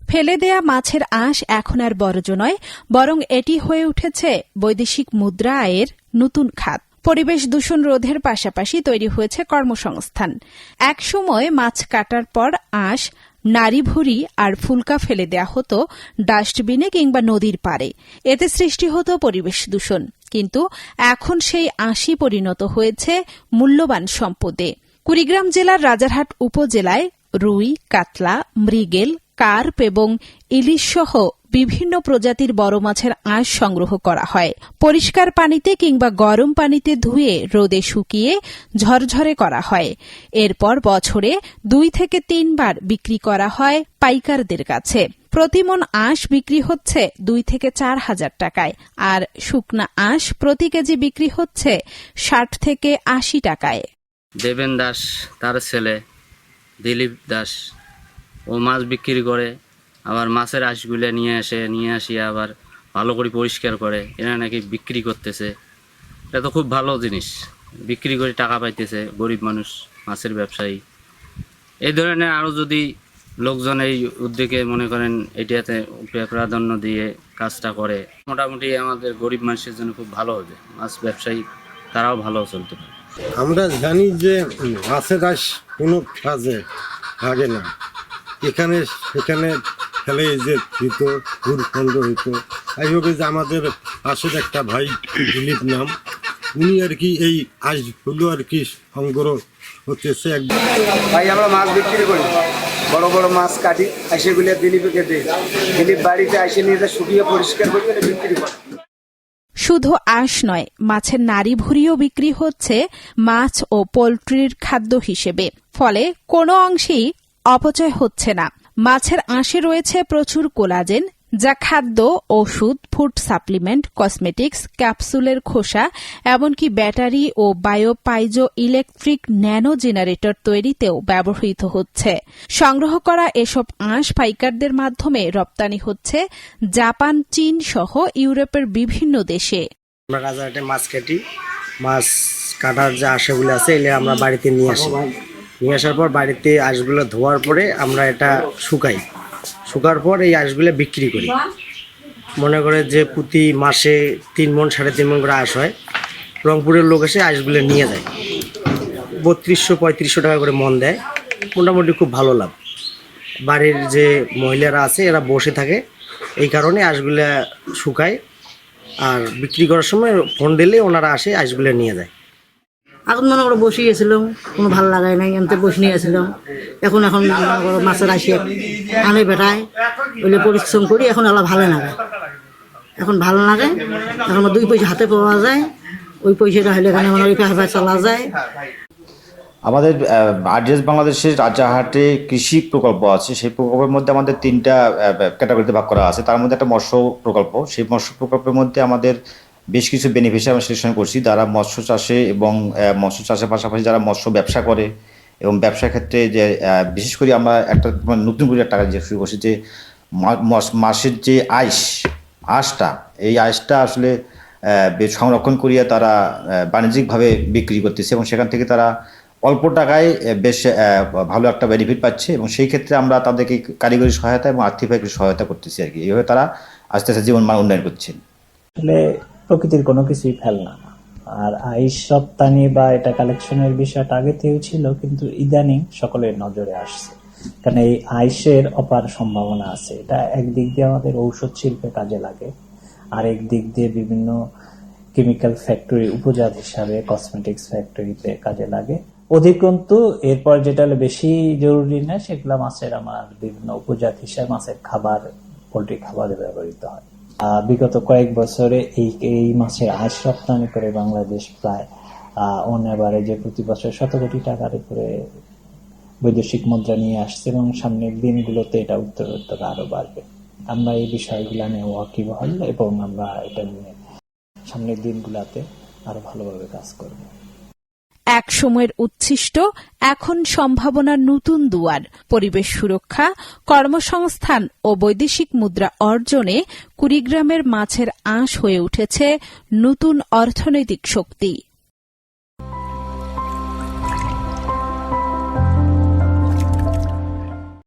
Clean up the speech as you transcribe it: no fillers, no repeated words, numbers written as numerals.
ফেলে দেয়া মাছের আঁশ এখন আর বর্জ্য নয়, বরং এটি হয়ে উঠেছে বৈদেশিক মুদ্রা আয়ের নতুন খাত। পরিবেশ দূষণ রোধের পাশাপাশি তৈরি হয়েছে কর্মসংস্থান। একসময় মাছ কাটার পর আঁশ, নাড়িভুড়ি আর ফুলকা ফেলে দেয়া হতো ডাস্টবিনে কিংবা নদীর পাড়ে। এতে সৃষ্টি হতো পরিবেশ দূষণ। কিন্তু এখন সেই আঁশই পরিণত হয়েছে মূল্যবান সম্পদে। কুড়িগ্রাম জেলার রাজারহাট উপজেলায় রুই, কাতলা, মৃগেল, কার্প এবং ইলিশ সহ বিভিন্ন প্রজাতির বড় মাছের আঁশ সংগ্রহ করা হয়। পরিষ্কার পানিতে কিংবা গরম পানিতে ধুয়ে রোদে শুকিয়ে ঝরঝরে করা হয়। এরপর বছরে 2 থেকে 3 বার বিক্রি করা হয় পাইকারদের কাছে। প্রতিমণ আঁশ বিক্রি হচ্ছে 2 থেকে 4 হাজার টাকায়, আর শুকনা আঁশ প্রতি কেজি বিক্রি হচ্ছে 60 থেকে 80 টাকায়। দেবেন দাস, তার ছেলে দিলীপ দাস, ও মাছ বিক্রি করে, আবার মাছের আঁশগুলো নিয়ে আসিয়া আবার ভালো করে পরিষ্কার করে এরা নাকি বিক্রি করতেছে। এটা তো খুব ভালো জিনিস, বিক্রি করে টাকা পাইতেছে গরিব মানুষ, মাছের ব্যবসায়ী। এই ধরনের আরও যদি লোকজন এই উদ্যোগে মনে করেন এটাতে প্রাধান্য দিয়ে কাজটা করে, মোটামুটি আমাদের গরিব মানুষের জন্য খুব ভালো হবে। মাছ ব্যবসায়ী তারাও ভালো চলতে পারে। আমরা জানি যে মাছের আঁশ কোনো কাজে লাগে না, এখানে সেখানে ফেলে যে দিত, হুড়খণ্ড হইতো। এইভাবে যে আমাদের পাশের একটা ভাই দিলীপ নাম, উনি আর কি এই আঁশগুলো আর কি সংগ্রহ হতেছে। ভাই আমরা মাছ বিক্রি করি, বড় বড় মাছ কাটি, সেগুলো দিলীপকে দিই। দিলীপ বাড়িতে এসে নিয়ে শুকিয়ে পরিষ্কার করে বিক্রি করে। শুধু আঁশ নয়, মাছের নাড়িভুড়িও বিক্রি হচ্ছে মাছ ও পোলট্রির খাদ্য হিসেবে। ফলে কোনো অংশেই অপচয় হচ্ছে না। মাছের আঁশে রয়েছে প্রচুর কোলাজেন, যা খাদ্য, ওষুধ, ফুড সাপ্লিমেন্ট, কসমেটিক্স, ক্যাপসুলের খোসা, এমনকি ব্যাটারি ও বায়োপাইজো ইলেকট্রিক ন্যানো জেনারেটর তৈরিতেও ব্যবহৃত হচ্ছে। সংগ্রহ করা এসব আঁশ পাইকারদের মাধ্যমে রপ্তানি হচ্ছে জাপান, চীন সহ ইউরোপের বিভিন্ন দেশে। আমরা রাজারহাটে মাছ কাটি, মাছ কাটার যে আঁশগুলো আছে এগুলো আমরা বাড়িতে নিয়ে আসি। নিয়ে আসার পর বাড়িতে আঁশগুলো ধোয়ার পরে আমরা এটা শুকাই। শুকার পর এই আঁশগুলো বিক্রি করি। মনে করে যে প্রতি মাসে 3 মণ 3.5 মণ করে আঁশ হয়। রংপুরের লোক এসে আঁশগুলো নিয়ে যায়, 3200-3500 টাকা করে মণ দেয়। মোটামুটি খুব ভালো লাভ। বাড়ির যে মহিলারা আছে এরা বসে থাকে, এই কারণে আঁশগুলো শুকায়, আর বিক্রি করার সময় ফোন দিলে ওনারা আসে আঁশগুলো নিয়ে যায়। এখন মনে করে বসে গেছিলাম, কোনো ভালো লাগায় নাই, এমতে বসে নিয়ে গেছিলাম। এখন মাছের আসি আনে বেটায় ওইলে পরিশ্রম করি, এখন এলা ভালো লাগে। এখন ভালো লাগে, এখন 2 পয়সা হাতে পাওয়া যায়, ওই পয়সাটা হলে এখানে মানে চলা যায়। আমাদের আরডিএস বাংলাদেশের রাজারহাটে কৃষি প্রকল্প আছে। সেই প্রকল্পের মধ্যে আমাদের 3টা ক্যাটাগরিতে ভাগ করা আছে। তার মধ্যে একটা মৎস্য প্রকল্প। সেই মৎস্য প্রকল্পের মধ্যে আমাদের বেশ কিছু বেনিফিশিয়ারি আমরা সিলেকশন করছি, যারা মৎস্য চাষে এবং মৎস্য চাষের পাশাপাশি যারা মৎস্য ব্যবসা করে, এবং ব্যবসার ক্ষেত্রে যে বিশেষ করে আমরা একটা নতুন করে টাকা যে শুরু করছি যে মাসের যে আঁশটা, এই আঁশটা আসলে সংরক্ষণ করিয়া তারা বাণিজ্যিকভাবে বিক্রি করতেছে, এবং সেখান থেকে তারা অল্প টাকায় বেশ ভালো একটা বেনিফিট পাচ্ছে। এবং সেই ক্ষেত্রে আমরা তাদেরকে কারিগরি সহায়তা এবং আর্থিকভাবে সহায়তা করতেছি আর কি। এইভাবে তারা আস্তে আস্তে জীবন মান উন্নয়ন করছেন। আসলে প্রকৃতির কোনো কিছুই ফেলনা। আর আইস রপ্তানি বা এটা কালেকশনের বিষয়টা আগে থেকেও ছিল, কিন্তু ইদানিং সকলের নজরে আসছে, কারণ এই আইসের অপার সম্ভাবনা আছে। এটা একদিক দিয়ে আমাদের ঔষধ শিল্পে কাজে লাগে, আর একদিক দিয়ে বিভিন্ন কেমিক্যাল ফ্যাক্টরি উপজাত হিসাবে কসমেটিক্স ফ্যাক্টরিতে কাজে লাগে। অধিকন্তু এরপর যেটা বেশি জরুরি না, সেগুলো মাছের আমার বিভিন্ন উপজাত হিসাবে মাছের খাবার, পোল্ট্রি খাবারে ব্যবহৃত হয়। বিগত কয়েক বছরে এই মাছের আঁশ রপ্তানি করে বাংলাদেশ প্রায় অন এভারেজে প্রতি বছর 100 কোটি টাকার উপরে বৈদেশিক মুদ্রা নিয়ে আসছে, এবং সামনের দিনগুলোতে এটা উত্তরোত্তর আরো বাড়বে। আমরা এই বিষয়গুলো নিয়ে ওয়াকিবহাল, এবং আমরা এটা নিয়ে সামনের দিনগুলোতে আরো ভালোভাবে কাজ করব। এক সময়ের উচ্ছিষ্ট এখন সম্ভাবনার নতুন দুয়ার। পরিবেশ সুরক্ষা, কর্মসংস্থান ও বৈদেশিক মুদ্রা অর্জনে কুড়িগ্রামের মাছের আঁশ হয়ে উঠেছে নতুন অর্থনৈতিক শক্তি।